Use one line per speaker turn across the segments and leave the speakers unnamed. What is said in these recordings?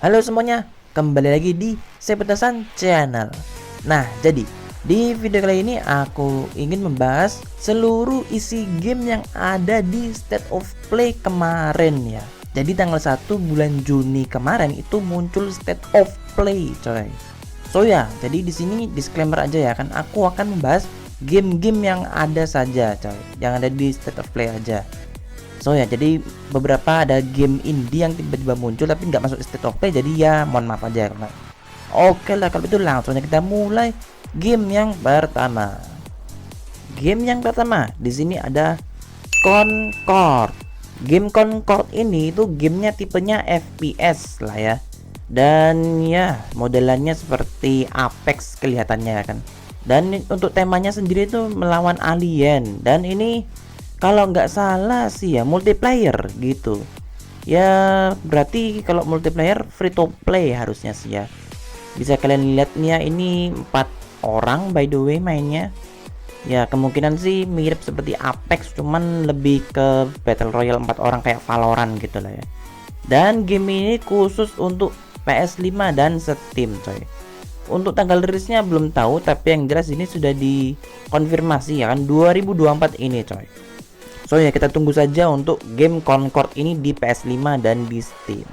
Halo semuanya, kembali lagi di Sepetasan Channel. Nah, jadi di video kali ini aku ingin membahas seluruh isi game yang ada di State of Play kemarin ya. Jadi tanggal 1 bulan Juni kemarin itu muncul State of Play, coy. So ya, jadi di sini disclaimer aja ya, kan aku akan membahas game-game yang ada saja, coy, yang ada di State of Play aja. So ya, jadi beberapa ada game indie yang tiba-tiba muncul tapi nggak masuk State of Play, jadi ya mohon maaf aja karena. Oke lah, kalau itu langsung aja kita mulai game yang pertama. Game yang pertama di sini ada Concord. Game Concord ini itu gamenya tipenya FPS lah ya. Dan ya modelannya seperti Apex kelihatannya kan. Dan untuk temanya sendiri itu melawan alien, dan ini kalau nggak salah sih ya multiplayer gitu ya. Berarti kalau multiplayer free to play harusnya sih ya. Bisa kalian lihat nih ya, ini 4 orang by the way mainnya ya. Kemungkinan sih mirip seperti Apex, cuman lebih ke battle royale 4 orang kayak Valorant gitu lah ya. Dan game ini khusus untuk PS5 dan Steam, coy. Untuk tanggal rilisnya belum tahu, tapi yang jelas ini sudah dikonfirmasi ya kan, 2024 ini, coy. So ya, kita tunggu saja untuk game Concord ini di PS5 dan di Steam.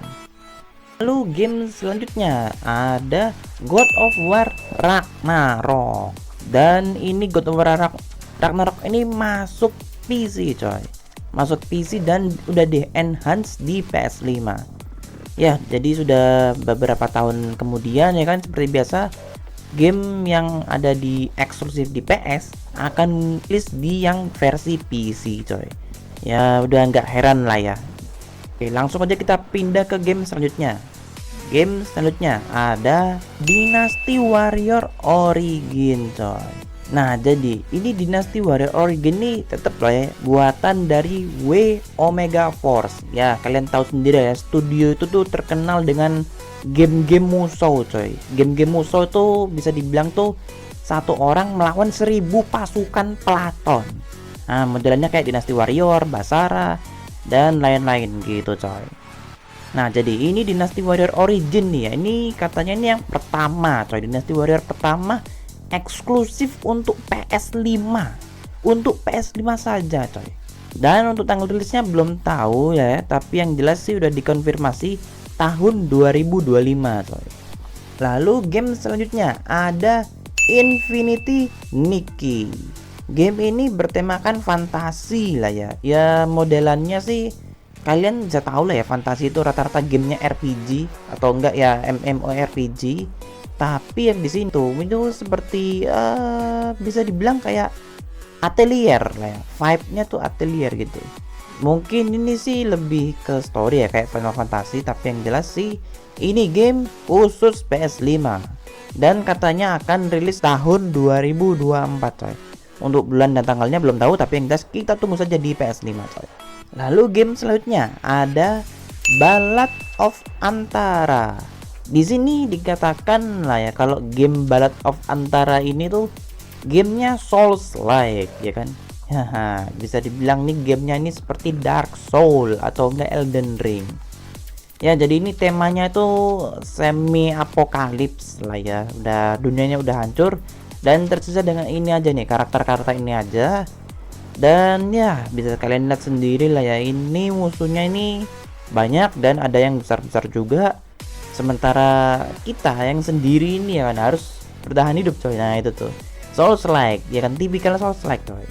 Lalu game selanjutnya ada God of War Ragnarok. Dan ini God of War Ragnarok ini masuk PC, coy. Masuk PC dan udah di-enhance di PS5. Ya, jadi sudah beberapa tahun kemudian ya kan, seperti biasa game yang ada di eksklusif di PS akan list di yang versi PC, coy. Ya udah nggak heran lah ya. Oke, langsung aja kita pindah ke game selanjutnya. Game selanjutnya ada Dynasty Warrior Origin, coy. Nah, jadi ini Dynasty Warrior Origin ini tetap lah ya buatan dari W Omega Force. Ya, kalian tahu sendiri ya, studio itu tuh terkenal dengan game-game Musou, coy. Game-game Musou tuh bisa dibilang tuh satu orang melawan 1000 pasukan Platon. Nah, modelannya kayak Dynasty Warrior, Basara, dan lain-lain gitu, coy. Nah, jadi ini Dynasty Warrior Origin nih ya. Ini katanya ini yang pertama, coy. Dynasty Warrior pertama eksklusif untuk PS5. Untuk PS5 saja, coy. Dan untuk tanggal rilisnya belum tahu ya, tapi yang jelas sih udah dikonfirmasi tahun 2025, coy. Lalu game selanjutnya ada Infinity Nikki. Game ini bertemakan fantasi lah ya. Ya modelannya sih kalian bisa tahu lah ya, fantasi itu rata-rata gamenya RPG atau enggak ya MMORPG. Tapi yang di sini tuh itu seperti bisa dibilang kayak atelier lah ya. Vibe-nya tuh atelier gitu. Mungkin ini sih lebih ke story ya kayak Final Fantasy, tapi yang jelas sih ini game khusus PS5 dan katanya akan rilis tahun 2024, coy. Untuk bulan dan tanggalnya belum tahu, tapi yang jelas kita tunggu saja di PS5, coy. Lalu game selanjutnya ada Ballad of Antara. Di sini dikatakan lah ya kalau game Ballad of Antara ini tuh gamenya Souls-like ya kan. Haha, bisa dibilang nih gamenya ini seperti Dark Soul atau enggak Elden Ring. Ya, jadi ini temanya itu semi apokalips lah ya. Udah dunianya udah hancur dan tersisa dengan ini aja nih, karakter-karakter ini aja. Dan ya bisa kalian lihat sendiri lah ya, ini musuhnya ini banyak dan ada yang besar-besar juga. Sementara kita yang sendiri ini ya kan harus bertahan hidup, coy. Nah, itu tuh Souls-like ya kan, tipikal Souls-like, coy.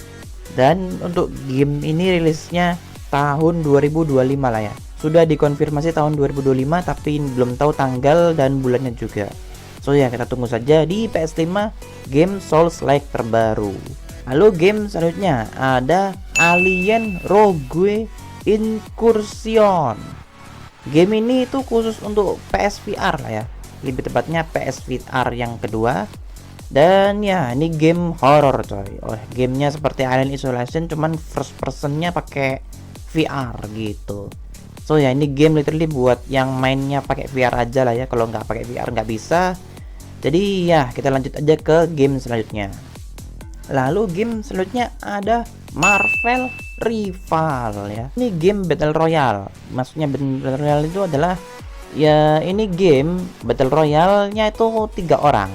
Dan untuk game ini rilisnya tahun 2025 lah ya. Sudah dikonfirmasi tahun 2025 tapi belum tahu tanggal dan bulannya juga. So ya, kita tunggu saja di PS5 game Souls-like terbaru. Lalu game selanjutnya ada Alien Rogue Incursion. Game ini itu khusus untuk PSVR lah ya. Lebih tepatnya PSVR yang kedua. Dan ya ini game horror, coy. Gamenya seperti Alien Isolation cuman first personnya pakai VR gitu. So ya ini game literally buat yang mainnya pakai VR aja lah ya. Kalau nggak pakai VR nggak bisa. Jadi ya kita lanjut aja ke game selanjutnya. Lalu game selanjutnya ada Marvel Rival ya. Ini game Battle Royale. Maksudnya Battle Royale itu adalah Ya ini game battle royale-nya itu tiga orang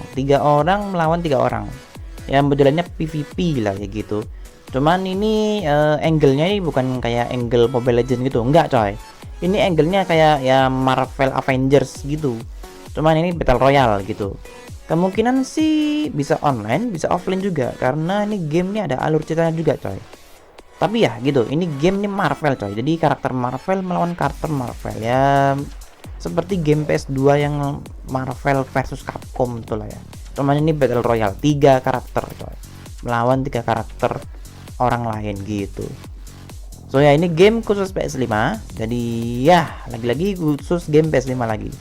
melawan tiga orang. Ya modelannya PVP lah ya gitu. Cuman ini angle-nya ini bukan kayak angle Mobile Legends gitu, enggak coy. Ini angle-nya kayak ya Marvel Avengers gitu. Cuman ini battle royale gitu. Kemungkinan sih bisa online, bisa offline juga karena ini game ini ada alur ceritanya juga coy. Tapi ya gitu, ini game ini Marvel coy. Jadi karakter Marvel melawan karakter Marvel ya, seperti game PS2 yang Marvel versus Capcom tuh lah ya. Cuman ini battle royale 3 karakter coy, melawan 3 karakter orang lain gitu. So ya ini game khusus PS5. Jadi ya lagi-lagi khusus game PS5 lagi.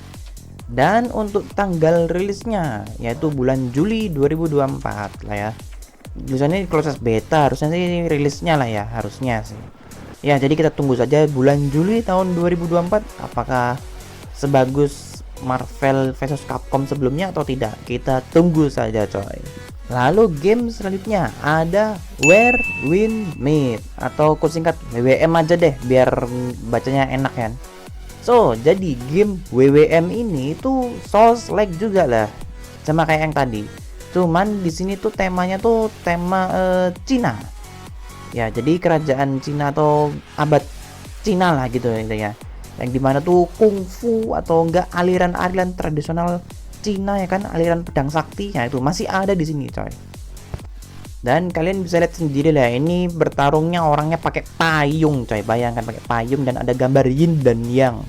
Dan untuk tanggal rilisnya yaitu bulan Juli 2024 lah ya. Tulisannya proses beta, harusnya sih rilisnya lah ya, harusnya sih. Ya jadi kita tunggu saja bulan Juli tahun 2024 apakah sebagus Marvel vs Capcom sebelumnya atau tidak. Kita tunggu saja coy. Lalu game selanjutnya ada Where Wind Meet atau kusingkat WWM aja deh biar bacanya enak kan. So jadi game WWM ini tuh Souls-like juga lah, sama kayak yang tadi. Cuman di sini tuh temanya tuh tema Cina. Ya jadi kerajaan Cina atau abad Cina lah gitu ya. Yang dimana tuh kungfu atau enggak aliran-aliran tradisional Cina ya kan, aliran pedang sakti ya itu masih ada di sini coy. Dan kalian bisa lihat sendiri lah, ini bertarungnya orangnya pakai payung coy, bayangkan pakai payung dan ada gambar yin dan yang.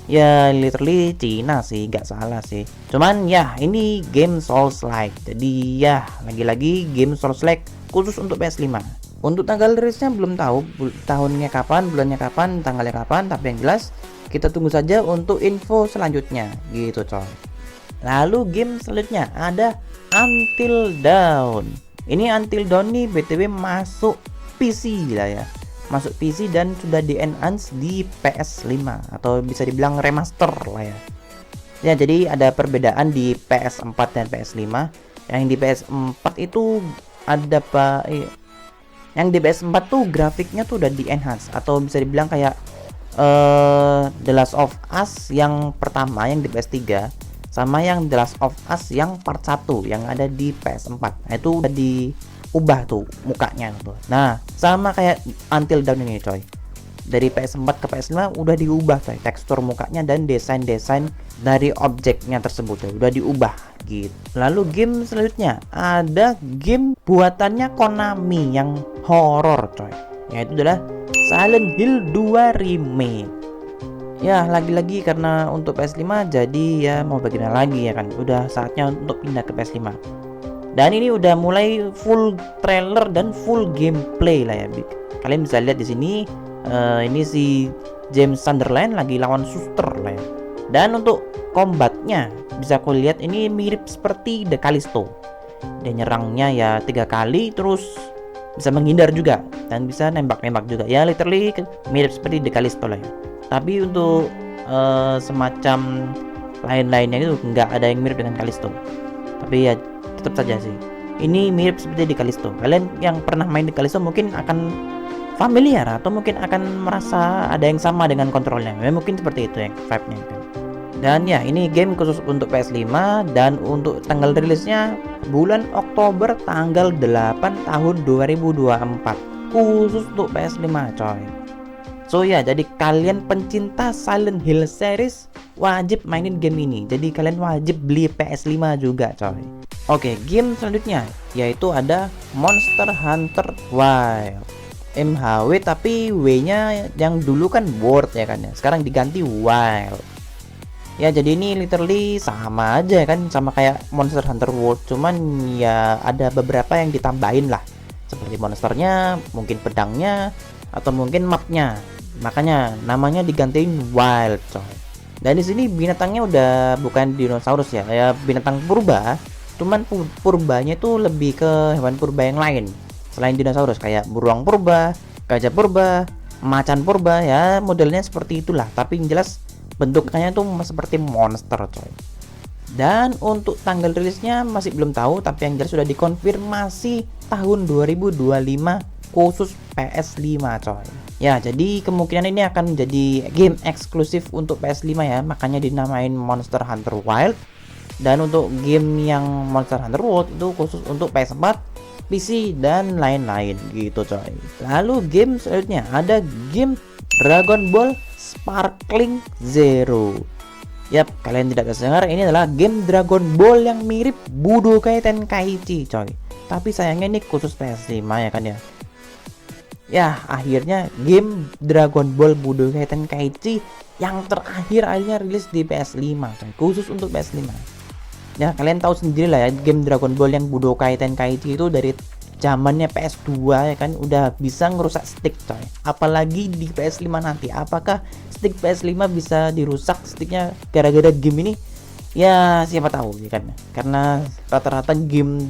Ya literally Cina sih, nggak salah sih. Cuman ya ini game Souls like, jadi ya lagi-lagi game Souls like khusus untuk PS5. Untuk tanggal rilisnya belum tahu tahunnya kapan, bulannya kapan, tanggalnya kapan, tapi yang jelas kita tunggu saja untuk info selanjutnya gitu coy. Lalu game selanjutnya ada Until Dawn. Ini Until Dawn nih BTW masuk PC lah ya. Masuk PC dan sudah di-enhance di PS5 atau bisa dibilang remaster lah ya. Ya jadi ada perbedaan di PS4 dan PS5. Yang di PS4 itu ada yang di PS4 tuh grafiknya tuh udah di-enhance atau bisa dibilang kayak The Last of Us yang pertama yang di PS3 sama yang The Last of Us yang part 1 yang ada di PS4. Nah, itu udah diubah tuh mukanya tuh. Nah, sama kayak Until Dawn ini coy. Dari PS4 ke PS5 udah diubah coy, tekstur mukanya dan desain-desain dari objeknya tersebut ya, udah diubah gitu. Lalu game selanjutnya ada game buatannya Konami yang horor coy, yaitu adalah Silent Hill 2 Remake. Ya lagi-lagi karena untuk PS5 jadi ya mau bagaimana lagi ya kan, udah saatnya untuk pindah ke PS5. Dan ini udah mulai full trailer dan full gameplay lah ya. Kalian bisa lihat di sini ini si James Sunderland lagi lawan suster lah ya. Dan untuk combatnya bisa aku lihat ini mirip seperti The Callisto. Dia nyerangnya ya 3 kali terus bisa menghindar juga dan bisa nembak-nembak juga. Ya literally mirip seperti The Callisto lah ya. Tapi untuk semacam lain-lainnya itu nggak ada yang mirip dengan Callisto. Tapi ya tetap saja sih ini mirip seperti di Callisto. Kalian yang pernah main di Callisto mungkin akan familiar atau mungkin akan merasa ada yang sama dengan kontrolnya. Mungkin seperti itu yang vibe-nya kan. Dan ya ini game khusus untuk PS5 dan untuk tanggal rilisnya bulan Oktober tanggal 8 tahun 2024 khusus untuk PS5 coy. So ya jadi kalian pencinta Silent Hill series wajib mainin game ini. Jadi kalian wajib beli PS5 juga coy. Oke, game selanjutnya yaitu ada Monster Hunter Wilds. MHW tapi W-nya yang dulu kan World ya kan ya. Sekarang diganti Wild. Ya jadi ini literally sama aja kan, sama kayak Monster Hunter World, cuman ya ada beberapa yang ditambahin lah. Seperti monsternya, mungkin pedangnya, atau mungkin mapnya. Makanya namanya digantiin Wild coy. Dan di sini binatangnya udah bukan dinosaurus ya, ya binatang purba. Cuman purbanya itu lebih ke hewan purba yang lain selain dinosaurus, kayak beruang purba, gajah purba, macan purba ya, modelnya seperti itulah. Tapi yang jelas bentuknya tuh seperti monster coy. Dan untuk tanggal rilisnya masih belum tahu, tapi yang jelas sudah dikonfirmasi tahun 2025 khusus PS5 coy. Ya, jadi kemungkinan ini akan menjadi game eksklusif untuk PS5 ya, makanya dinamain Monster Hunter Wilds. Dan untuk game yang Monster Hunter World itu khusus untuk PS4, PC dan lain-lain gitu coy. Lalu game selanjutnya ada game Dragon Ball Sparkling Zero. Yap, kalian tidak dengar, ini adalah game Dragon Ball yang mirip Budokai Tenkaichi coy. Tapi sayangnya ini khusus PS5 ya kan ya. Ya, akhirnya game Dragon Ball Budokai Tenkaichi yang terakhir akhirnya rilis di PS5 coy, khusus untuk PS5. Ya, kalian tahu sendiri lah ya, game Dragon Ball yang Budokai Tenkaichi itu dari zamannya PS2 ya kan udah bisa ngerusak stick coy. Apalagi di PS5 nanti, apakah stick PS5 bisa dirusak sticknya gara-gara game ini? Ya, siapa tahu ya kan. Karena rata-rata game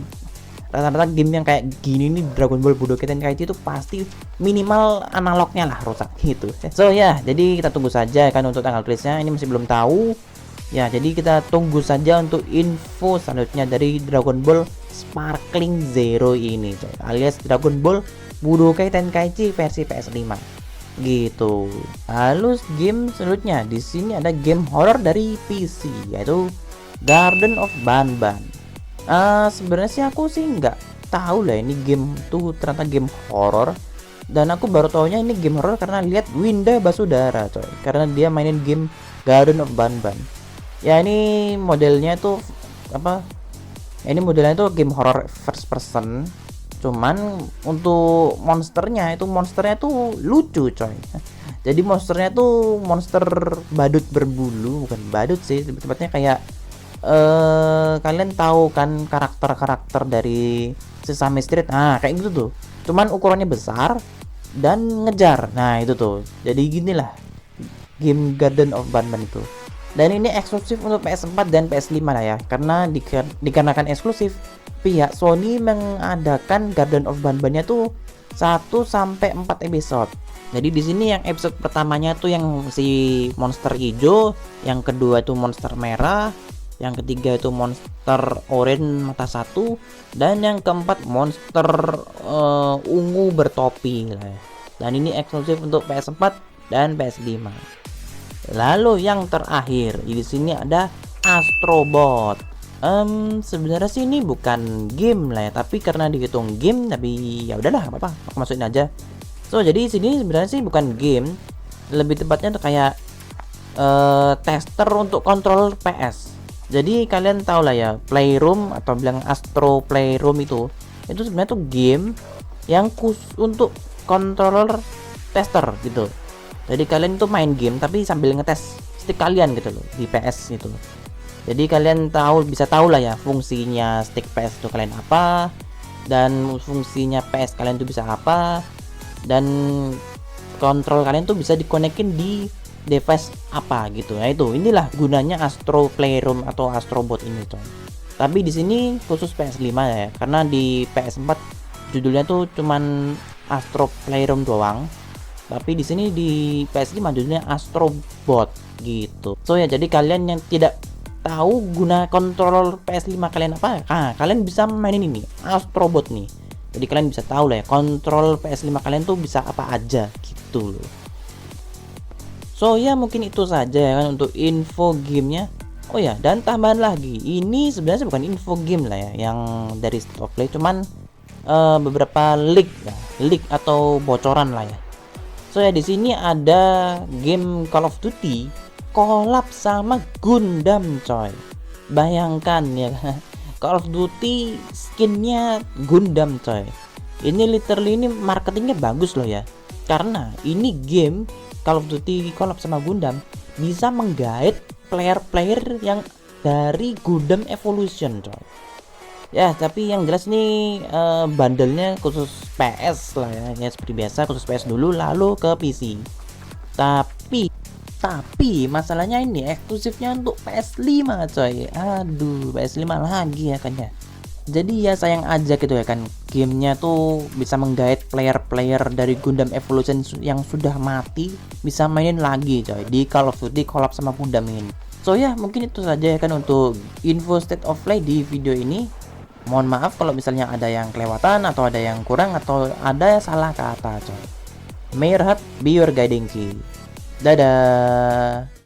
yang kayak gini nih, Dragon Ball Budokai Tenkaichi itu pasti minimal analognya lah rusak gitu. So ya, jadi kita tunggu saja kan untuk tanggal rilisnya, ini masih belum tahu. Ya, jadi kita tunggu saja untuk info selanjutnya dari Dragon Ball Sparkling Zero ini, alias Dragon Ball Budokai Tenkaichi versi PS5 gitu. Lalu game selanjutnya di sini ada game horror dari PC yaitu Garden of Banban. Sebenarnya sih aku sih nggak tahu lah ini game tuh ternyata game horror, dan aku baru taunya ini game horror karena lihat Winda Basudara coy, karena dia mainin game Garden of Banban. Ya, ini modelnya tuh apa? Ini modelnya tuh game horror first person. Cuman untuk monsternya tuh lucu coy. Jadi monsternya tuh monster badut berbulu, bukan badut sih, tepatnya kayak kalian tahu kan karakter-karakter dari Sesame Street, nah kayak gitu tuh, cuman ukurannya besar dan ngejar. Nah itu tuh, jadi ginilah game Garden of Banban itu. Dan ini eksklusif untuk PS4 dan PS5 lah ya, karena dikarenakan eksklusif, pihak Sony mengadakan Garden of Banban-nya tuh 1-4 episode. Jadi di sini yang episode pertamanya tuh yang si monster hijau, yang kedua itu monster merah, yang ketiga itu monster oranye mata satu, dan yang keempat monster ungu bertopi lah ya. Dan ini eksklusif untuk PS4 dan PS5. Lalu yang terakhir di sini ada Astrobot. Sebenarnya sih ini bukan game lah ya, tapi karena dihitung game, tapi ya udahlah, apa-apa, aku masukin aja. So jadi sini sebenarnya sih bukan game, lebih tepatnya tuh kayak tester untuk kontrol PS. Jadi kalian tahu lah ya, Playroom atau bilang Astro Playroom itu sebenarnya tuh game yang khusus untuk controller tester gitu. Jadi kalian tuh main game tapi sambil ngetes stick kalian gitu loh di PS gitu. Jadi kalian bisa tahu lah ya fungsinya stick PS itu kalian apa, dan fungsinya PS kalian tuh bisa apa, dan kontrol kalian tuh bisa dikonekin di device apa gitu. Nah inilah gunanya Astro Playroom atau Astrobot ini coy. Tapi di sini khusus PS5 ya, karena di PS4 judulnya tuh cuman Astro Playroom doang. Tapi di sini di PS5 judulnya Astrobot gitu. So ya, jadi kalian yang tidak tahu guna kontrol PS5 kalian apa, kalian bisa mainin ini Astrobot nih. Jadi kalian bisa tahu lah ya kontrol PS5 kalian tuh bisa apa aja gitu loh. So ya, mungkin itu saja ya kan untuk info gamenya. Oh ya, dan tambahan lagi, ini sebenarnya bukan info game lah ya yang dari State of Play, cuman beberapa leak atau bocoran lah ya. So ya, di sini ada game Call of Duty collab sama Gundam coy. Bayangkan ya, Call of Duty skinnya Gundam coy. Ini literally ini marketingnya bagus loh ya, karena ini game Call of Duty collab sama Gundam bisa menggait player-player yang dari Gundam Evolution coy. Ya, tapi yang jelas nih bandelnya khusus PS lah ya, seperti biasa khusus PS dulu lalu ke PC. Tapi masalahnya ini eksklusifnya untuk PS5 coy. Aduh, PS5 lagi ya kan ya. Jadi ya sayang aja gitu ya kan, gamenya tuh bisa menggait player-player dari Gundam Evolution yang sudah mati bisa mainin lagi coy di Call of Duty collab sama Gundam ini. So ya, mungkin itu saja ya kan untuk info State of Play di video ini. Mohon maaf kalau misalnya ada yang kelewatan atau ada yang kurang atau ada salah kata coy. May your heart be your guiding key. Dadah.